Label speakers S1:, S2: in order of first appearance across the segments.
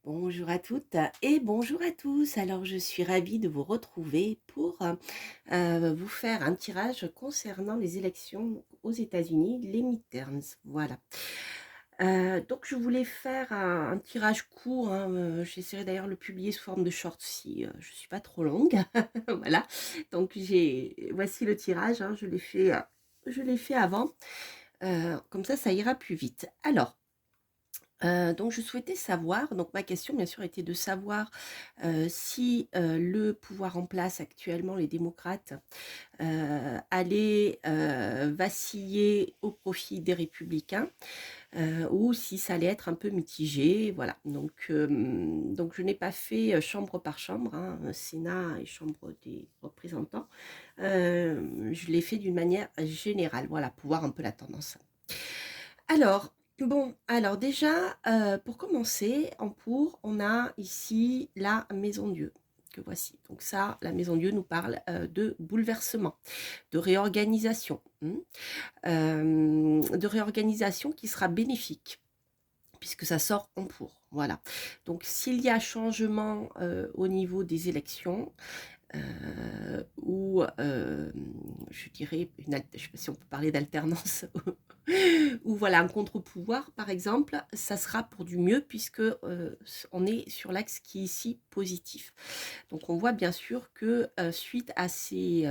S1: Bonjour à toutes et bonjour à tous. Alors, je suis ravie de vous retrouver pour vous faire un tirage concernant les élections aux États-Unis, les midterms. Voilà. Donc, je voulais faire un tirage court, hein, j'essaierai d'ailleurs de le publier sous forme de short si je ne suis pas trop longue. Voilà. Donc, voici le tirage, hein, je l'ai fait avant. Comme ça ira plus vite. Alors, donc je souhaitais savoir, donc ma question bien sûr était de savoir si le pouvoir en place actuellement, les démocrates, allait vaciller au profit des républicains ou si ça allait être un peu mitigé. Voilà, donc je n'ai pas fait chambre par chambre, hein, Sénat et Chambre des représentants. Je l'ai fait d'une manière générale, voilà, pour voir un peu la tendance. Alors, bon, alors déjà, pour commencer, on a ici la Maison Dieu, que voici. Donc ça, la Maison Dieu nous parle de bouleversement, de réorganisation, de réorganisation qui sera bénéfique, puisque ça sort en pour. Voilà. Donc s'il y a changement au niveau des élections, ou je dirais, je ne sais pas si on peut parler d'alternance, ou voilà, un contre-pouvoir par exemple, ça sera pour du mieux puisque on est sur l'axe qui est ici positif. Donc on voit bien sûr que suite à ces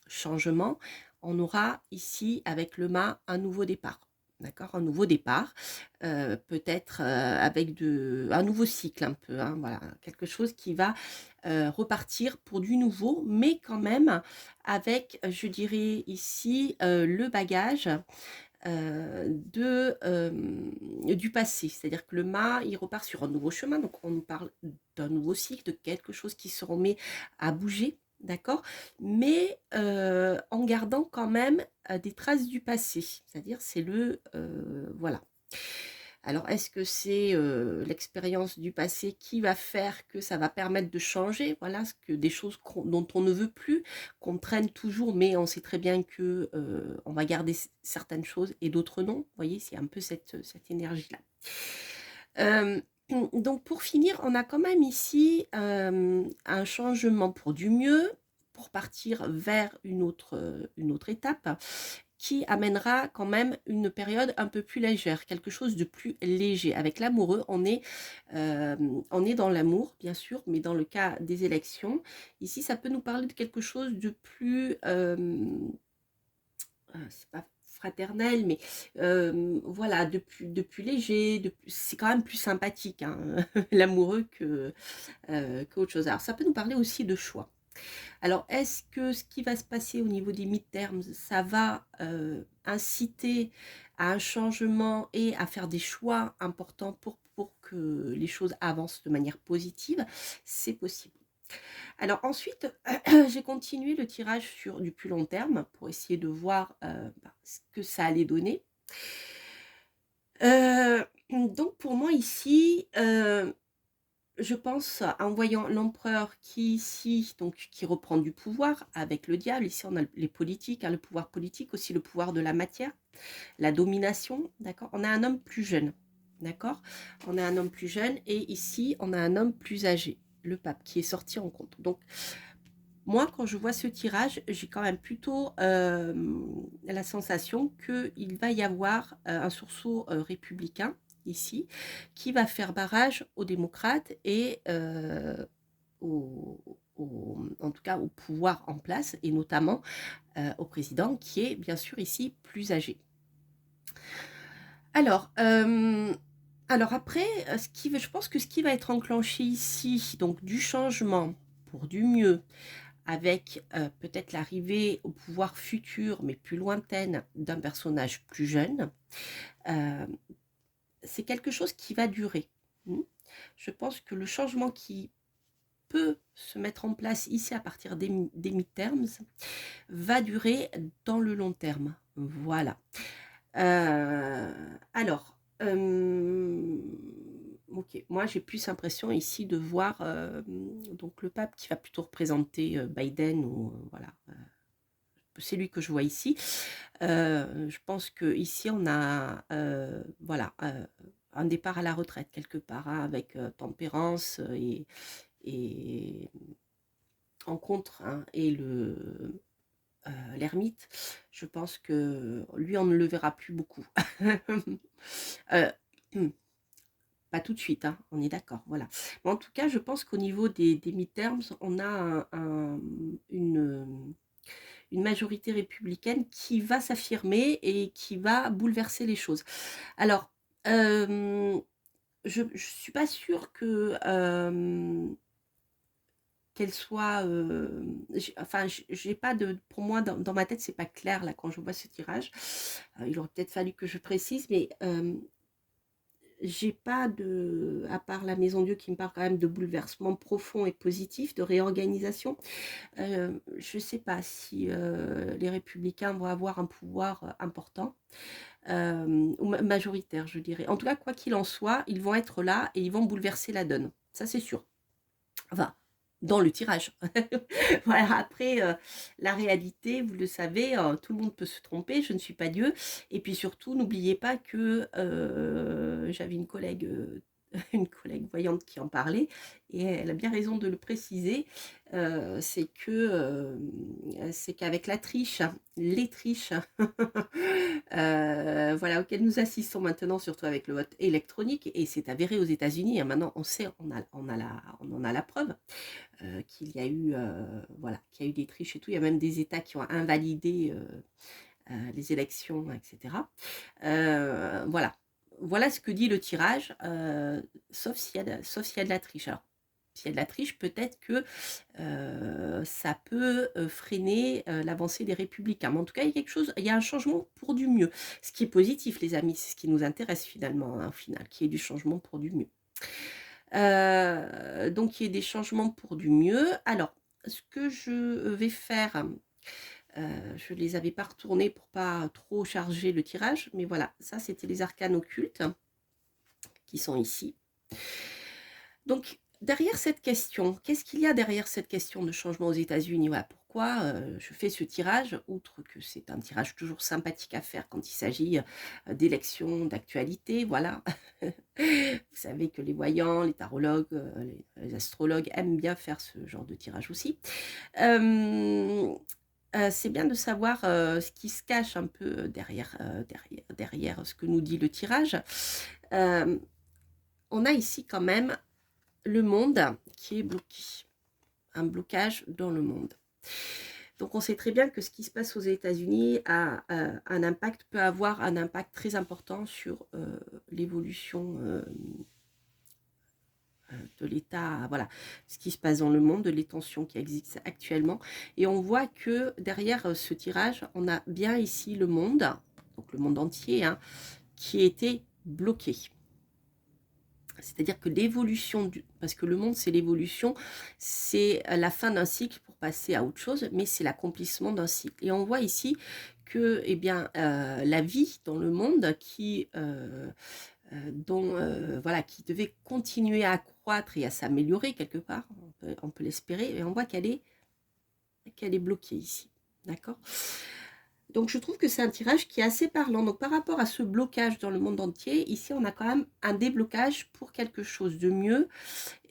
S1: changements, on aura ici avec le mât un nouveau départ. D'accord, un nouveau départ, peut-être avec un nouveau cycle un peu, hein, voilà, quelque chose qui va repartir pour du nouveau, mais quand même avec, je dirais ici, le bagage du passé. C'est-à-dire que le mât, il repart sur un nouveau chemin, donc on nous parle d'un nouveau cycle, de quelque chose qui se remet à bouger, d'accord, mais en gardant quand même des traces du passé, c'est-à-dire c'est voilà. Alors, est-ce que c'est l'expérience du passé qui va faire que ça va permettre de changer? Voilà, ce que des choses dont on ne veut plus, qu'on traîne toujours, mais on sait très bien que on va garder certaines choses et d'autres non. Vous voyez, c'est un peu cette énergie-là. Donc, pour finir, on a quand même ici un changement pour du mieux, pour partir vers une autre étape qui amènera quand même une période un peu plus légère, quelque chose de plus léger. Avec l'amoureux, on est dans l'amour, bien sûr, mais dans le cas des élections, ici, ça peut nous parler de quelque chose de plus, c'est pas fraternel, mais voilà, de plus léger, c'est quand même plus sympathique, hein, l'amoureux qu'autre chose. Alors, ça peut nous parler aussi de choix. Alors, est-ce que ce qui va se passer au niveau des midterms, ça va inciter à un changement et à faire des choix importants pour que les choses avancent de manière positive? C'est possible. Alors ensuite, j'ai continué le tirage sur du plus long terme pour essayer de voir ce que ça allait donner. Donc pour moi ici, je pense, en voyant l'empereur qui ici, donc qui reprend du pouvoir avec le diable. Ici, on a les politiques, hein, le pouvoir politique, aussi le pouvoir de la matière, la domination, d'accord. On a un homme plus jeune, d'accord. On a un homme plus jeune et ici, on a un homme plus âgé, le pape, qui est sorti en compte. Donc, moi, quand je vois ce tirage, j'ai quand même plutôt la sensation qu'il va y avoir un sursaut républicain ici, qui va faire barrage aux démocrates et en tout cas au pouvoir en place, et notamment au président, qui est bien sûr ici plus âgé. Alors, après, je pense que ce qui va être enclenché ici, donc du changement pour du mieux, avec peut-être l'arrivée au pouvoir futur, mais plus lointaine, d'un personnage plus jeune, euh, c'est quelque chose qui va durer. Je pense que le changement qui peut se mettre en place ici à partir des midterms va durer dans le long terme. Voilà. Alors, ok, moi j'ai plus l'impression ici de voir donc le pape qui va plutôt représenter Biden ou voilà. C'est lui que je vois ici. Je pense que ici on a voilà un départ à la retraite quelque part, hein, avec tempérance et en contre, hein, et l'ermite. Je pense que lui, on ne le verra plus beaucoup. Euh, Pas tout de suite, hein, on est d'accord, voilà. Mais en tout cas, je pense qu'au niveau des midterms, on a une majorité républicaine qui va s'affirmer et qui va bouleverser les choses. Alors, je ne suis pas sûre que qu'elle soit... enfin, j'ai pas de... Pour moi, dans ma tête, c'est pas clair, là, quand je vois ce tirage. Il aurait peut-être fallu que je précise, mais... j'ai pas de, à part la Maison Dieu qui me parle quand même de bouleversement profond et positif, de réorganisation, je sais pas si les républicains vont avoir un pouvoir important, ou majoritaire, je dirais. En tout cas, quoi qu'il en soit, ils vont être là et ils vont bouleverser la donne. Ça, c'est sûr. Enfin, dans le tirage. Voilà, après, la réalité, vous le savez, tout le monde peut se tromper, je ne suis pas Dieu. Et puis surtout, n'oubliez pas que j'avais une collègue, une collègue voyante qui en parlait, et elle a bien raison de le préciser, c'est qu'avec la triche, les triches, voilà, auxquelles nous assistons maintenant, surtout avec le vote électronique, et c'est avéré aux États-Unis, hein, maintenant on sait, on en a la preuve, qu'il y a eu, voilà, qu'il y a eu des triches et tout. Il y a même des États qui ont invalidé les élections, etc. Voilà. Voilà ce que dit le tirage, sauf s'il y a de la triche. Alors, s'il y a de la triche, peut-être que ça peut freiner l'avancée des républicains. Mais en tout cas, il y a quelque chose, il y a un changement pour du mieux. Ce qui est positif, les amis, c'est ce qui nous intéresse finalement, hein, au final, qu'il y ait du changement pour du mieux. Donc, il y a des changements pour du mieux. Alors, ce que je vais faire, je ne les avais pas retournés pour pas trop charger le tirage, mais voilà, ça c'était les arcanes occultes qui sont ici. Donc, derrière cette question, qu'est-ce qu'il y a derrière cette question de changement aux États-Unis? Voilà, pourquoi je fais ce tirage, outre que c'est un tirage toujours sympathique à faire quand il s'agit d'élections, d'actualité, voilà. Vous savez que les voyants, les tarologues, les astrologues aiment bien faire ce genre de tirage aussi. C'est bien de savoir ce qui se cache un peu derrière ce que nous dit le tirage. On a ici quand même le monde qui est bloqué, un blocage dans le monde. Donc on sait très bien que ce qui se passe aux États-Unis a un impact, peut avoir un impact très important sur l'évolution de l'état, voilà, ce qui se passe dans le monde, de les tensions qui existent actuellement. Et on voit que derrière ce tirage, on a bien ici le monde, donc le monde entier, hein, qui était bloqué. C'est-à-dire que l'évolution, parce que le monde c'est l'évolution, c'est la fin d'un cycle pour passer à autre chose, mais c'est l'accomplissement d'un cycle. Et on voit ici que eh bien, la vie dans le monde voilà, qui devait continuer à croître et à s'améliorer quelque part, on peut l'espérer, et on voit qu'elle est bloquée ici. D'accord ? Donc je trouve que c'est un tirage qui est assez parlant. Donc par rapport à ce blocage dans le monde entier, ici on a quand même un déblocage pour quelque chose de mieux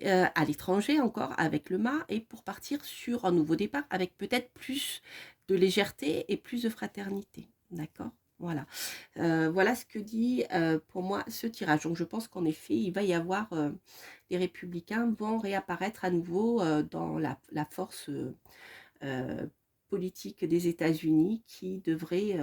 S1: à l'étranger encore avec le mât, et pour partir sur un nouveau départ avec peut-être plus de légèreté et plus de fraternité. D'accord ? Voilà. Voilà ce que dit pour moi ce tirage. Donc je pense qu'en effet, il va y avoir, les républicains vont réapparaître à nouveau dans la force politique des États-Unis, qui devrait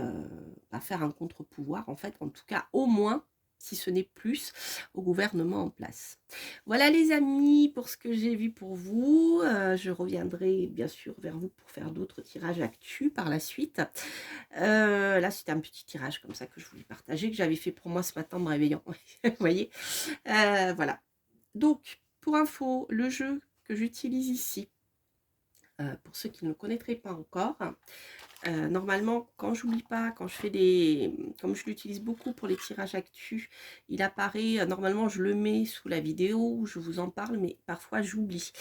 S1: faire un contre-pouvoir, en fait, en tout cas au moins, si ce n'est plus, au gouvernement en place. Voilà les amis, pour ce que j'ai vu pour vous. Je reviendrai bien sûr vers vous pour faire d'autres tirages actus par la suite. Là, c'était un petit tirage comme ça que je voulais partager, que j'avais fait pour moi ce matin en me réveillant. Vous voyez, voilà. Donc, pour info, le jeu que j'utilise ici, pour ceux qui ne le connaîtraient pas encore, normalement, quand j'oublie pas, quand je fais comme je l'utilise beaucoup pour les tirages actus, il apparaît, normalement je le mets sous la vidéo où je vous en parle, mais parfois j'oublie.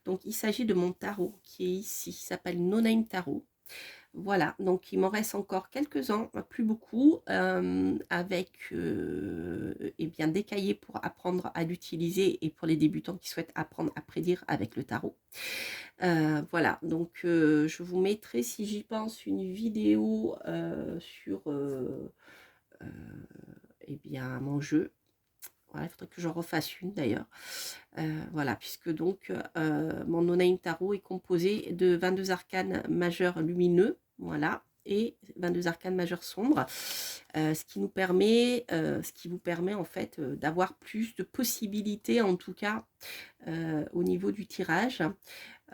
S1: Donc il s'agit de mon tarot qui est ici, qui s'appelle No Name Tarot. Voilà, donc il m'en reste encore quelques-uns, plus beaucoup, avec eh bien des cahiers pour apprendre à l'utiliser et pour les débutants qui souhaitent apprendre à prédire avec le tarot. Voilà, donc je vous mettrai, si j'y pense, une vidéo sur euh, eh bien, mon jeu. Voilà, il faudrait que j'en refasse une d'ailleurs. Voilà, puisque donc mon No-Name Tarot est composé de 22 arcanes majeurs lumineux, voilà, et 22 arcanes majeurs sombres, ce qui vous permet en fait d'avoir plus de possibilités, en tout cas au niveau du tirage.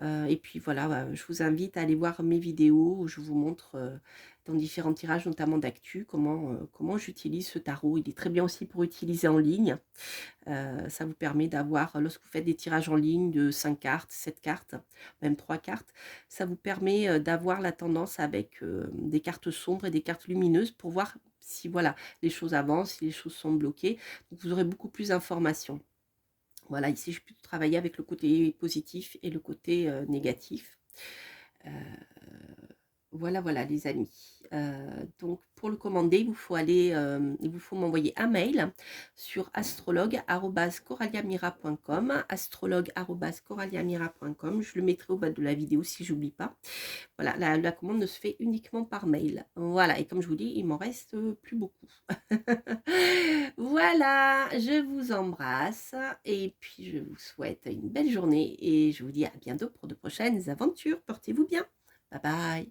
S1: Et puis voilà, je vous invite à aller voir mes vidéos où je vous montre dans différents tirages, notamment d'actu, comment j'utilise ce tarot. Il est très bien aussi pour utiliser en ligne. Ça vous permet d'avoir, lorsque vous faites des tirages en ligne de 5 cartes, 7 cartes, même 3 cartes, ça vous permet d'avoir la tendance avec des cartes sombres et des cartes lumineuses pour voir si voilà, les choses avancent, si les choses sont bloquées. Donc vous aurez beaucoup plus d'informations. Voilà, ici je peux travailler avec le côté positif et le côté négatif. Euh, voilà, voilà les amis. Donc pour le commander, il vous faut m'envoyer un mail sur astrologue@coralliamira.com, astrologue@coralliamira.com. Je le mettrai au bas de la vidéo si j'oublie pas. Voilà, la commande ne se fait uniquement par mail. Voilà, et comme je vous dis, il m'en reste plus beaucoup. Voilà, je vous embrasse et puis je vous souhaite une belle journée et je vous dis à bientôt pour de prochaines aventures. Portez-vous bien. Bye bye.